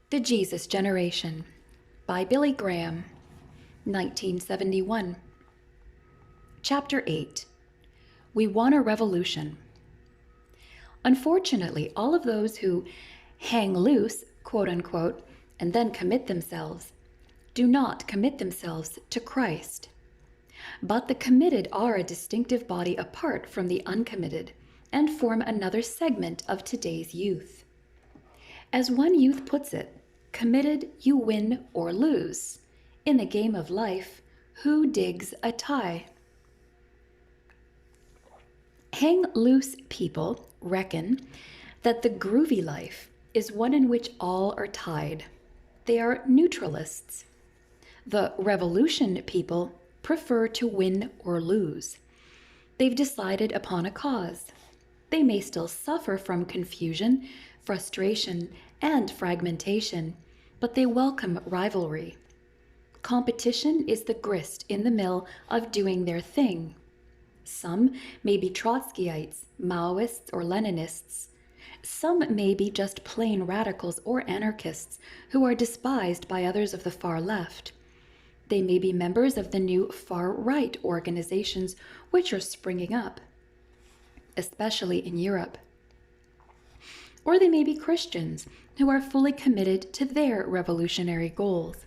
The Jesus Generation by Billy Graham, 1971. Chapter 8. We Want a Revolution. Unfortunately, all of those who hang loose, quote unquote, and then commit themselves, do not commit themselves to Christ. But the committed are a distinctive body apart from the uncommitted and form another segment of today's youth. As one youth puts it, committed, you win or lose. In the game of life, who digs a tie? Hang loose people reckon that the groovy life is one in which all are tied. They are neutralists. The revolution people prefer to win or lose. They've decided upon a cause. They may still suffer from confusion, frustration, and fragmentation, but they welcome rivalry. Competition is the grist in the mill of doing their thing. Some may be Trotskyites, Maoists, or Leninists. Some may be just plain radicals or anarchists who are despised by others of the far left. They may be members of the new far-right organizations which are springing up, especially in Europe. Or they may be Christians who are fully committed to their revolutionary goals.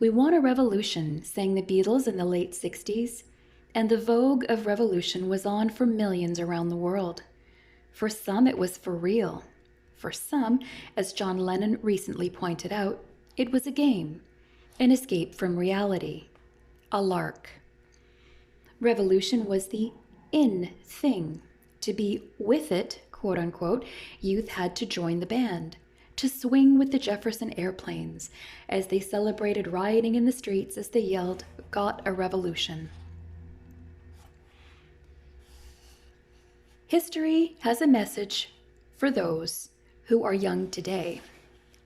We want a revolution, sang the Beatles in the late 60s, and the vogue of revolution was on for millions around the world. For some, it was for real. For some, as John Lennon recently pointed out, it was a game, an escape from reality, a lark. Revolution was the in thing. To be with it, quote unquote, youth had to join the band, to swing with the Jefferson airplanes as they celebrated rioting in the streets as they yelled, "Got a revolution." History has a message for those who are young today.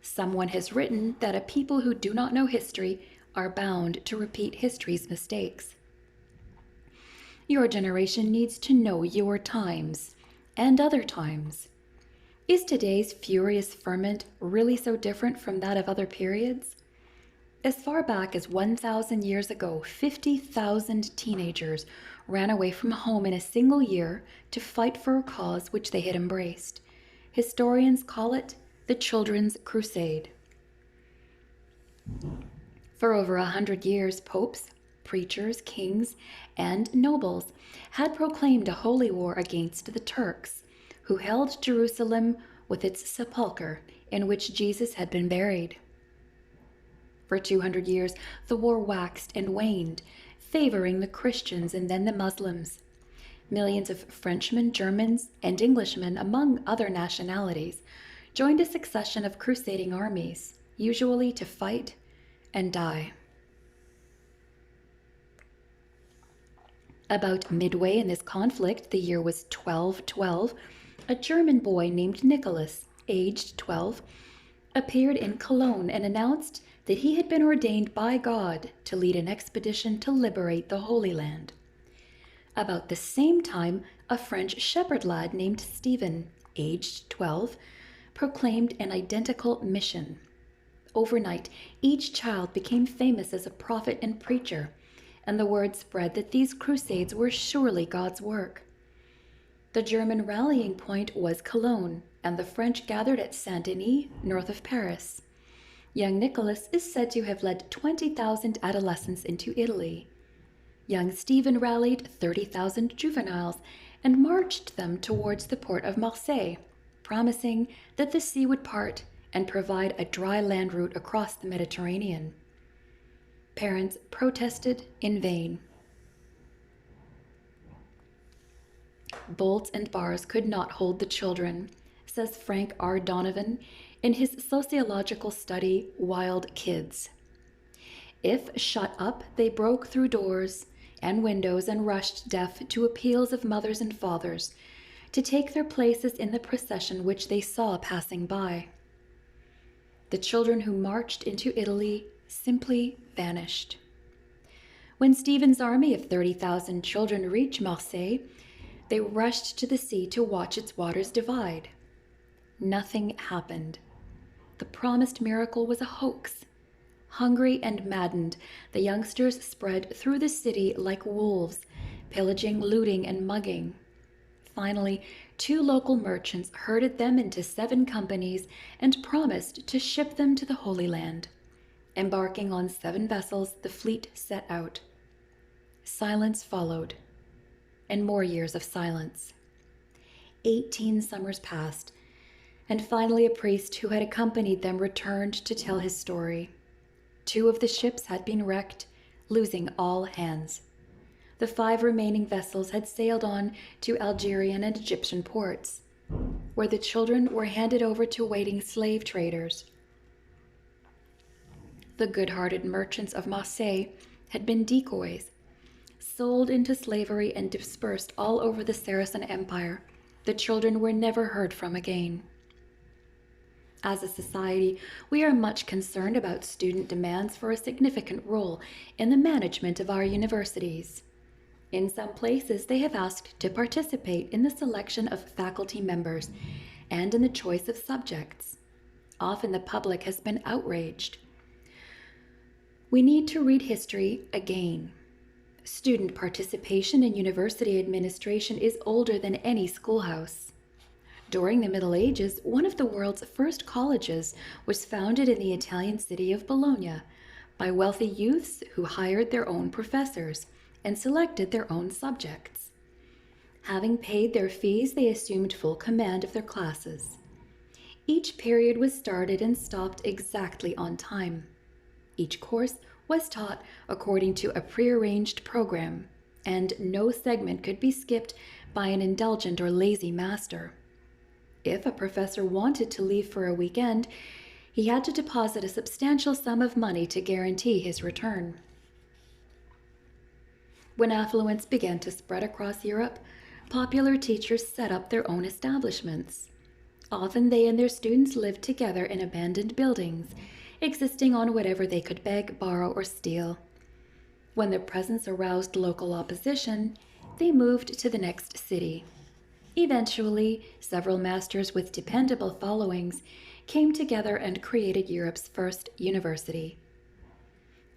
Someone has written that a people who do not know history are bound to repeat history's mistakes. Your generation needs to know your times and other times. Is today's furious ferment really so different from that of other periods? As far back as 1,000 years ago, 50,000 teenagers ran away from home in a single year to fight for a cause which they had embraced. Historians call it the Children's Crusade. For over 100 years, popes, preachers, kings, and nobles had proclaimed a holy war against the Turks, who held Jerusalem with its sepulchre in which Jesus had been buried. For 200 years, the war waxed and waned, favoring the Christians and then the Muslims. Millions of Frenchmen, Germans, and Englishmen, among other nationalities, joined a succession of crusading armies, usually to fight and die. About midway in this conflict, the year was 1212, a German boy named Nicholas, aged 12, appeared in Cologne and announced that he had been ordained by God to lead an expedition to liberate the Holy Land. About the same time, a French shepherd lad named Stephen, aged 12, proclaimed an identical mission. Overnight, each child became famous as a prophet and preacher, and the word spread that these crusades were surely God's work. The German rallying point was Cologne, and the French gathered at Saint-Denis, north of Paris. Young Nicholas is said to have led 20,000 adolescents into Italy. Young Stephen rallied 30,000 juveniles and marched them towards the port of Marseille, promising that the sea would part and provide a dry land route across the Mediterranean. Parents protested in vain. Bolts and bars could not hold the children, says Frank R. Donovan in his sociological study, Wild Kids. If shut up, they broke through doors and windows and rushed deaf to appeals of mothers and fathers to take their places in the procession which they saw passing by. The children who marched into Italy simply vanished. When Stephen's army of 30,000 children reached Marseille, they rushed to the sea to watch its waters divide. Nothing happened. The promised miracle was a hoax. Hungry and maddened, the youngsters spread through the city like wolves, pillaging, looting, and mugging. Finally, 2 local merchants herded them into 7 companies and promised to ship them to the Holy Land. Embarking on 7 vessels, the fleet set out. Silence followed, and more years of silence. 18 summers passed, and finally a priest who had accompanied them returned to tell his story. 2 of the ships had been wrecked, losing all hands. The 5 remaining vessels had sailed on to Algerian and Egyptian ports, where the children were handed over to waiting slave traders. The good-hearted merchants of Marseille had been decoys, sold into slavery and dispersed all over the Saracen Empire. The children were never heard from again. As a society, we are much concerned about student demands for a significant role in the management of our universities. In some places, they have asked to participate in the selection of faculty members and in the choice of subjects. Often the public has been outraged. We need to read history again. Student participation in university administration is older than any schoolhouse. During the Middle Ages, one of the world's first colleges was founded in the Italian city of Bologna by wealthy youths who hired their own professors and selected their own subjects. Having paid their fees, they assumed full command of their classes. Each period was started and stopped exactly on time. Each course was taught according to a prearranged program, and no segment could be skipped by an indulgent or lazy master. If a professor wanted to leave for a weekend, he had to deposit a substantial sum of money to guarantee his return. When affluence began to spread across Europe, popular teachers set up their own establishments. Often they and their students lived together in abandoned buildings, existing on whatever they could beg, borrow, or steal. When their presence aroused local opposition, they moved to the next city. Eventually, several masters with dependable followings came together and created Europe's first university.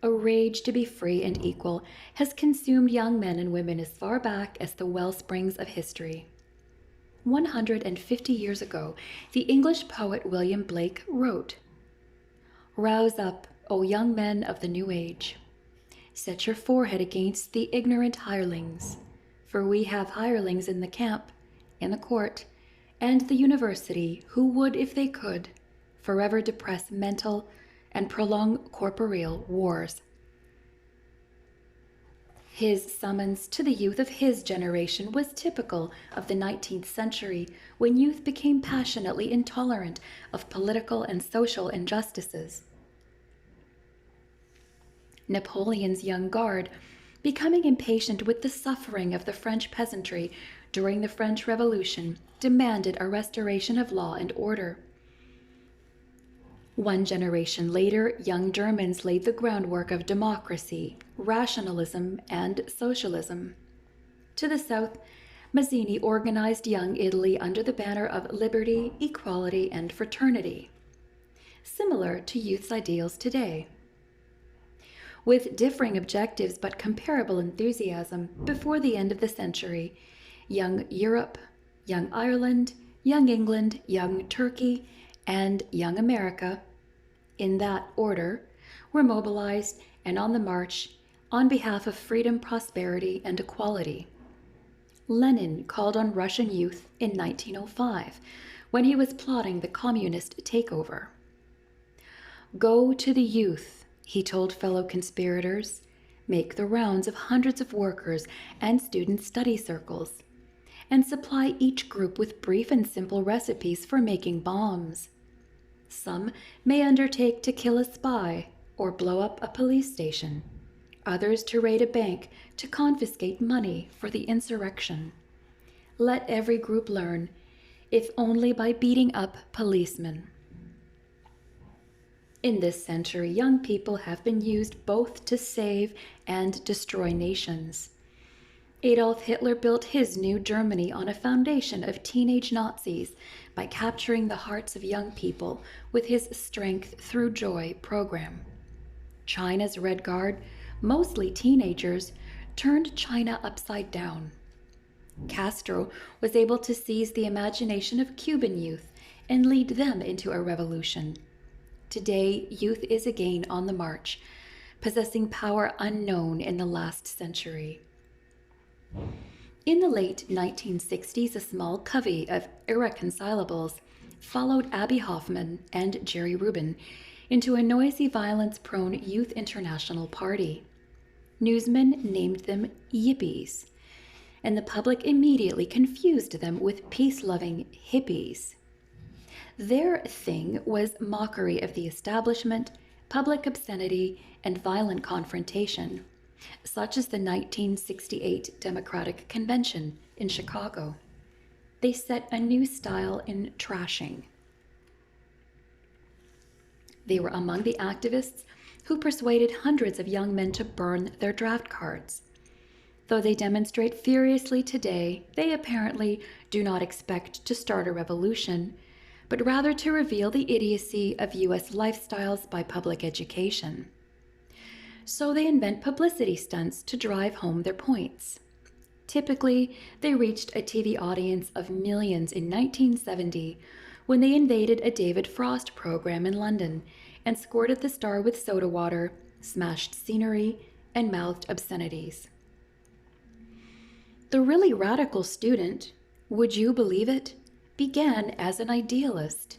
A rage to be free and equal has consumed young men and women as far back as the wellsprings of history. 150 years ago, the English poet William Blake wrote, "Rouse up, O young men of the new age. Set your forehead against the ignorant hirelings, for we have hirelings in the camp, in the court, and the university, who would, if they could, forever depress mental and prolong corporeal wars." His summons to the youth of his generation was typical of the 19th century, when youth became passionately intolerant of political and social injustices. Napoleon's young guard, becoming impatient with the suffering of the French peasantry during the French Revolution, demanded a restoration of law and order. 1 generation later, young Germans laid the groundwork of democracy, rationalism, and socialism. To the south, Mazzini organized young Italy under the banner of liberty, equality, and fraternity, similar to youth's ideals today. With differing objectives but comparable enthusiasm, before the end of the century, young Europe, young Ireland, young England, young Turkey, and young America, in that order, were mobilized and on the march on behalf of freedom, prosperity, and equality. Lenin called on Russian youth in 1905, when he was plotting the communist takeover. "Go to the youth," he told fellow conspirators, "make the rounds of hundreds of workers and student study circles, and supply each group with brief and simple recipes for making bombs. Some may undertake to kill a spy or blow up a police station, others to raid a bank to confiscate money for the insurrection. Let every group learn, if only by beating up policemen." In this century, young people have been used both to save and destroy nations. Adolf Hitler built his new Germany on a foundation of teenage Nazis by capturing the hearts of young people with his Strength Through Joy program. China's Red Guard, mostly teenagers, turned China upside down. Castro was able to seize the imagination of Cuban youth and lead them into a revolution. Today, youth is again on the march, possessing power unknown in the last century. In the late 1960s, a small covey of irreconcilables followed Abbie Hoffman and Jerry Rubin into a noisy, violence-prone Youth International party. Newsmen named them Yippies, and the public immediately confused them with peace-loving hippies. Their thing was mockery of the establishment, public obscenity, and violent confrontation, such as the 1968 Democratic Convention in Chicago. They set a new style in trashing. They were among the activists who persuaded hundreds of young men to burn their draft cards. Though they demonstrate furiously today, they apparently do not expect to start a revolution, but rather to reveal the idiocy of U.S. lifestyles by public education. So they invent publicity stunts to drive home their points. Typically, they reached a TV audience of millions in 1970 when they invaded a David Frost program in London and squirted the star with soda water, smashed scenery, and mouthed obscenities. The really radical student, would you believe it, began as an idealist.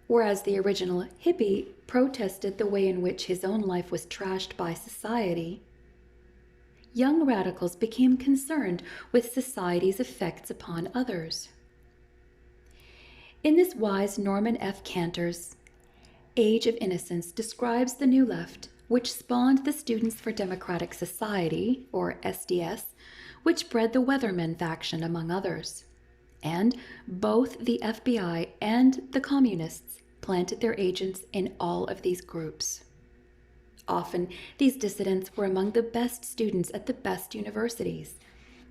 Whereas the original hippie protested the way in which his own life was trashed by society, young radicals became concerned with society's effects upon others. In this wise Norman F. Cantor's Age of Innocence describes the New Left, which spawned the Students for Democratic Society, or SDS, which bred the Weathermen faction, among others. And both the FBI and the Communists planted their agents in all of these groups. Often, these dissidents were among the best students at the best universities,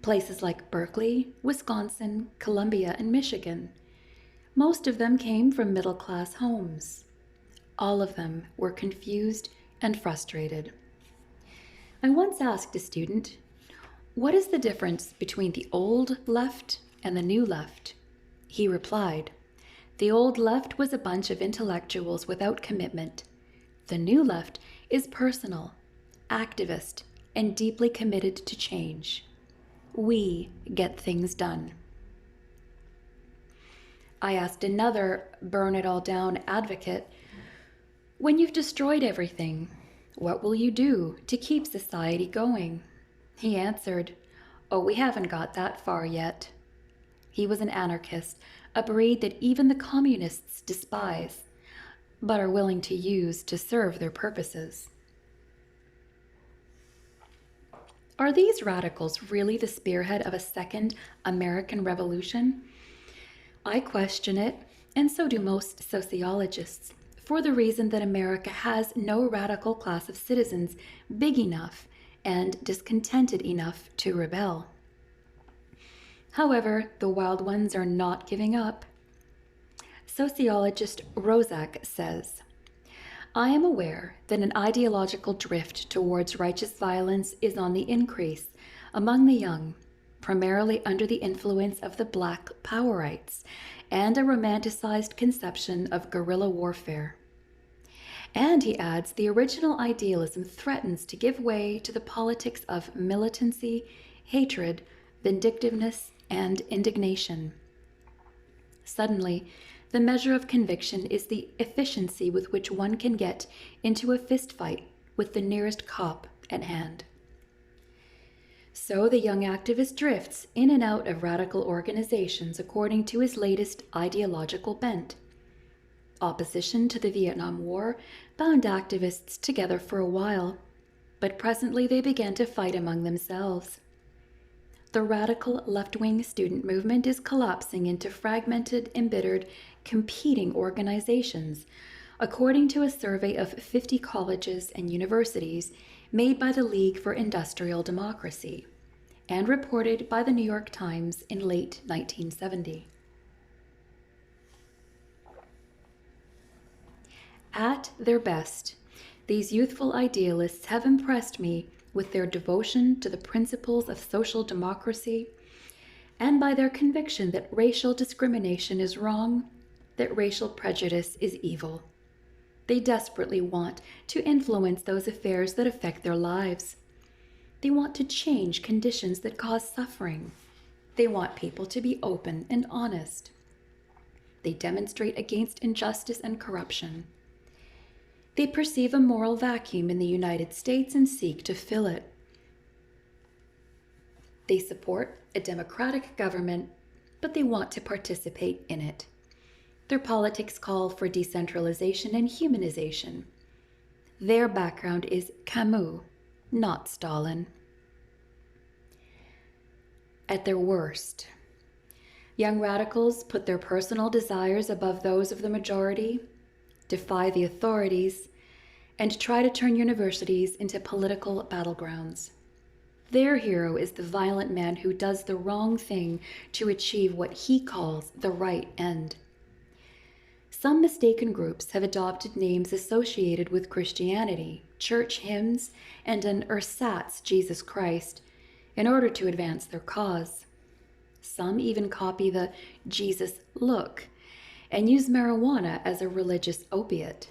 places like Berkeley, Wisconsin, Columbia, and Michigan. Most of them came from middle-class homes. All of them were confused and frustrated. I once asked a student, "What is the difference between the old left and the new left?" He replied, "The old left was a bunch of intellectuals without commitment. The new left is personal, activist, and deeply committed to change. We get things done." I asked another burn it all down advocate, "When you've destroyed everything, what will you do to keep society going?" He answered, "Oh, we haven't got that far yet." He was an anarchist, a breed that even the communists despise, but are willing to use to serve their purposes. Are these radicals really the spearhead of a second American Revolution? I question it, and so do most sociologists, for the reason that America has no radical class of citizens big enough and discontented enough to rebel. However, the wild ones are not giving up. Sociologist Rozak says, "I am aware that an ideological drift towards righteous violence is on the increase among the young, primarily under the influence of the Black Powerites and a romanticized conception of guerrilla warfare." And he adds, the original idealism threatens to give way to the politics of militancy, hatred, vindictiveness, and indignation. Suddenly, the measure of conviction is the efficiency with which one can get into a fistfight with the nearest cop at hand. So the young activist drifts in and out of radical organizations according to his latest ideological bent. Opposition to the Vietnam War bound activists together for a while, but presently they began to fight among themselves. The radical left-wing student movement is collapsing into fragmented, embittered, competing organizations, according to a survey of 50 colleges and universities made by the League for Industrial Democracy, and reported by the New York Times in late 1970. At their best, these youthful idealists have impressed me with their devotion to the principles of social democracy and by their conviction that racial discrimination is wrong, that racial prejudice is evil. They desperately want to influence those affairs that affect their lives. They want to change conditions that cause suffering. They want people to be open and honest. They demonstrate against injustice and corruption. They perceive a moral vacuum in the United States and seek to fill it. They support a democratic government, but they want to participate in it. Their politics call for decentralization and humanization. Their background is Camus, not Stalin. At their worst, young radicals put their personal desires above those of the majority, defy the authorities, and try to turn universities into political battlegrounds. Their hero is the violent man who does the wrong thing to achieve what he calls the right end. Some mistaken groups have adopted names associated with Christianity, church hymns, and an ersatz Jesus Christ in order to advance their cause. Some even copy the Jesus look and use marijuana as a religious opiate.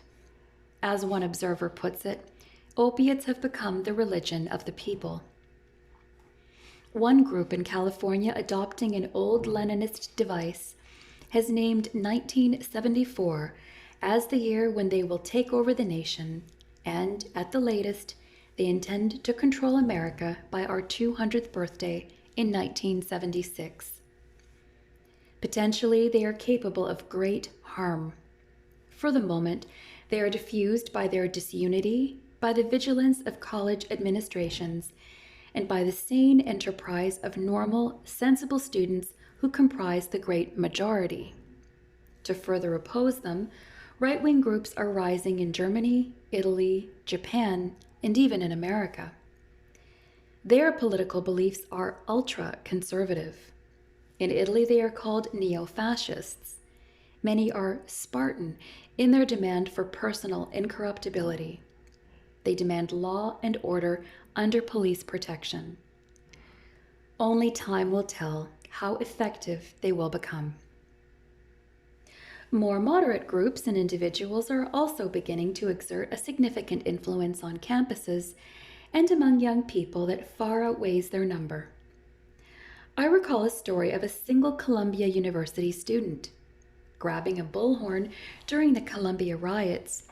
As one observer puts it, opiates have become the religion of the people. One group in California, adopting an old Leninist device, has named 1974 as the year when they will take over the nation, and at the latest, they intend to control America by our 200th birthday in 1976. Potentially, they are capable of great harm. For the moment, they are diffused by their disunity, by the vigilance of college administrations, and by the sane enterprise of normal, sensible students who comprise the great majority. To further oppose them, right-wing groups are rising in Germany, Italy, Japan, and even in America. Their political beliefs are ultra-conservative. In Italy, they are called neo-fascists. Many are Spartan in their demand for personal incorruptibility. They demand law and order under police protection. Only time will tell how effective they will become. More moderate groups and individuals are also beginning to exert a significant influence on campuses and among young people that far outweighs their number. I recall a story of a single Columbia University student. Grabbing a bullhorn during the Columbia riots,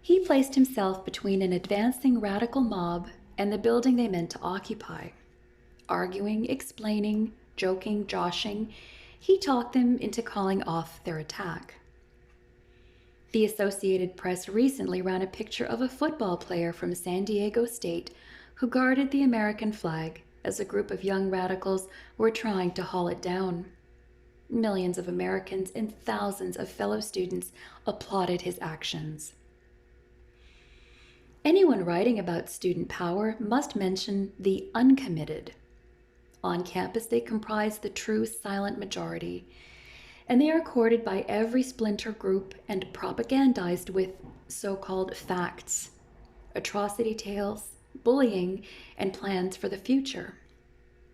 he placed himself between an advancing radical mob and the building they meant to occupy. Arguing, explaining, joking, joshing, he talked them into calling off their attack. The Associated Press recently ran a picture of a football player from San Diego State who guarded the American flag as a group of young radicals were trying to haul it down. Millions of Americans and thousands of fellow students applauded his actions. Anyone writing about student power must mention the uncommitted. On campus, they comprise the true silent majority, and they are courted by every splinter group and propagandized with so-called facts, atrocity tales, bullying, and plans for the future.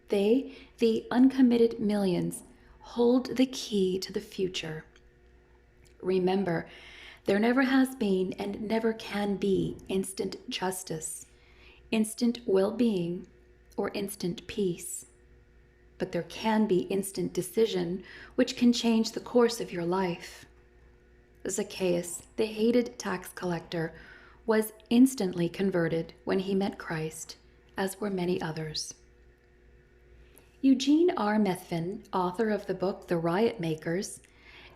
They, the uncommitted millions, hold the key to the future. Remember, there never has been and never can be instant justice, instant well-being, or instant peace. But there can be instant decision, which can change the course of your life. Zacchaeus, the hated tax collector, was instantly converted when he met Christ, as were many others. Eugene R. Methvin, author of the book The Riot Makers,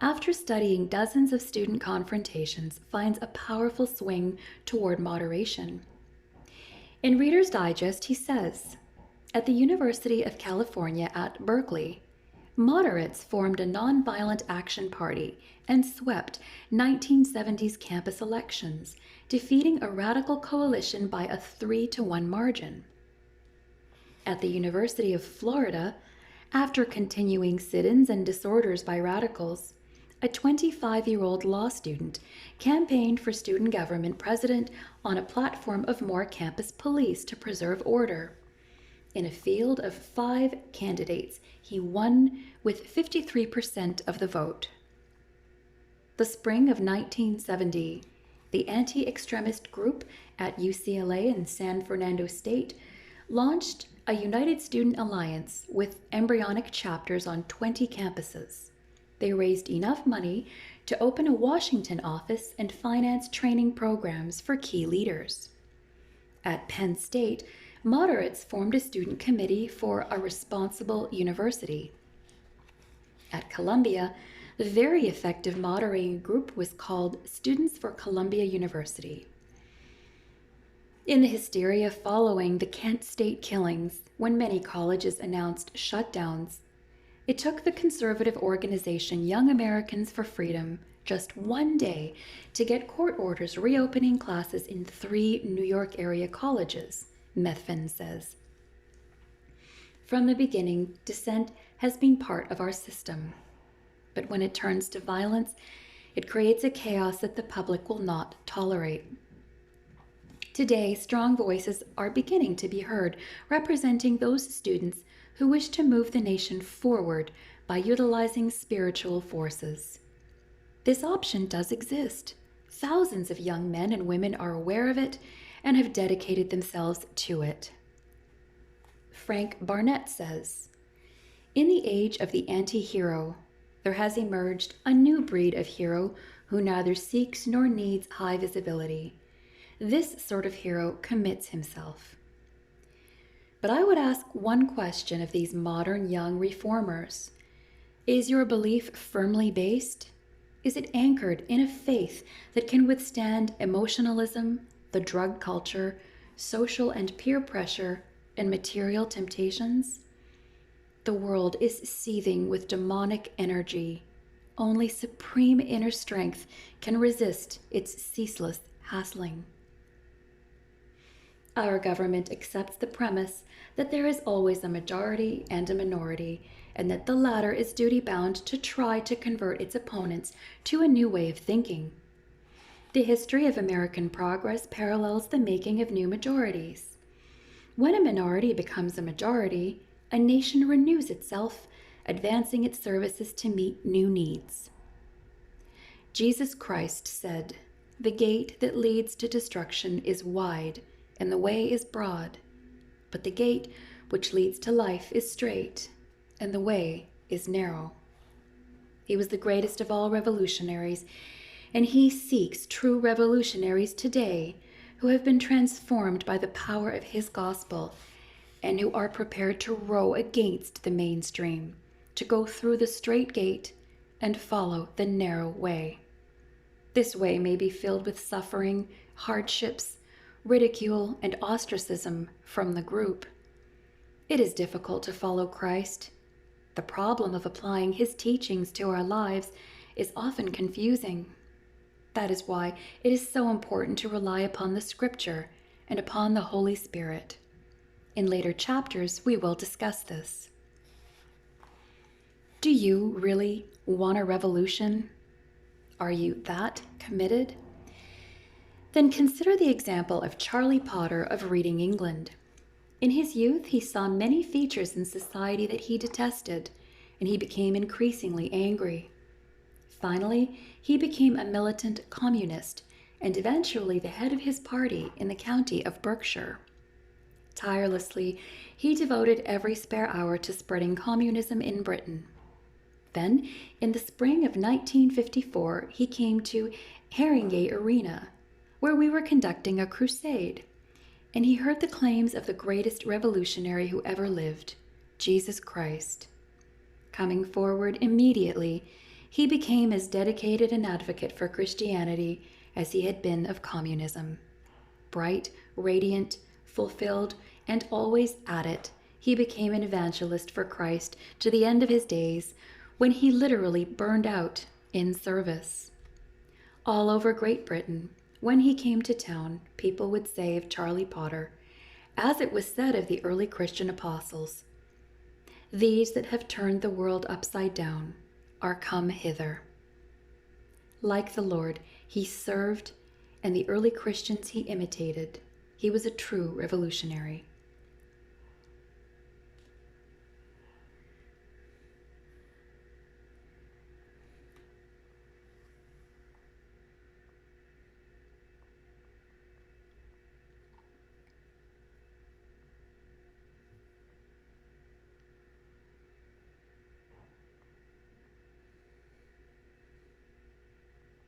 after studying dozens of student confrontations, finds a powerful swing toward moderation. In Reader's Digest, he says, "At the University of California at Berkeley, moderates formed a nonviolent action party and swept 1970s campus elections, defeating a radical coalition by a 3-to-1 margin. At the University of Florida, after continuing sit-ins and disorders by radicals, a 25-year-old law student campaigned for student government president on a platform of more campus police to preserve order. In a field of 5 candidates, he won with 53% of the vote. The spring of 1970, the anti-extremist group at UCLA and San Fernando State launched a United Student Alliance with embryonic chapters on 20 campuses. They raised enough money to open a Washington office and finance training programs for key leaders. At Penn State, moderates formed a student committee for a responsible university. At Columbia, the very effective moderating group was called Students for Columbia University. In the hysteria following the Kent State killings, when many colleges announced shutdowns, it took the conservative organization Young Americans for Freedom just one day to get court orders reopening classes in 3 New York area colleges, Methvin says. From the beginning, dissent has been part of our system. But when it turns to violence, it creates a chaos that the public will not tolerate. Today, strong voices are beginning to be heard, representing those students who wish to move the nation forward by utilizing spiritual forces. This option does exist. Thousands of young men and women are aware of it and have dedicated themselves to it. Frank Barnett says, "In the age of the anti-hero, there has emerged a new breed of hero who neither seeks nor needs high visibility. This sort of hero commits himself." But I would ask one question of these modern young reformers. Is your belief firmly based? Is it anchored in a faith that can withstand emotionalism, the drug culture, social and peer pressure, and material temptations? The world is seething with demonic energy. Only supreme inner strength can resist its ceaseless hassling. Our government accepts the premise that there is always a majority and a minority, and that the latter is duty-bound to try to convert its opponents to a new way of thinking. The history of American progress parallels the making of new majorities. When a minority becomes a majority, a nation renews itself, advancing its services to meet new needs. Jesus Christ said, "The gate that leads to destruction is wide, and the way is broad, but the gate which leads to life is straight, and the way is narrow." He was the greatest of all revolutionaries, and he seeks true revolutionaries today who have been transformed by the power of his gospel and who are prepared to row against the mainstream, to go through the straight gate and follow the narrow way. This way may be filled with suffering, hardships, ridicule, and ostracism from the group. It is difficult to follow Christ. The problem of applying his teachings to our lives is often confusing. That is why it is so important to rely upon the Scripture and upon the Holy Spirit. In later chapters, we will discuss this. Do you really want a revolution? Are you that committed? Then consider the example of Charlie Potter of Reading England. In his youth, he saw many features in society that he detested, and he became increasingly angry. Finally, he became a militant communist and eventually the head of his party in the county of Berkshire. Tirelessly, he devoted every spare hour to spreading communism in Britain. Then, in the spring of 1954, he came to Haringey Arena, where we were conducting a crusade, and he heard the claims of the greatest revolutionary who ever lived, Jesus Christ. Coming forward immediately, he became as dedicated an advocate for Christianity as he had been of communism. Bright, radiant, fulfilled, and always at it, he became an evangelist for Christ to the end of his days, when he literally burned out in service. All over Great Britain, when he came to town, people would say of Charlie Potter, as it was said of the early Christian apostles, "These that have turned the world upside down are come hither." Like the Lord, he served, and the early Christians he imitated. He was a true revolutionary.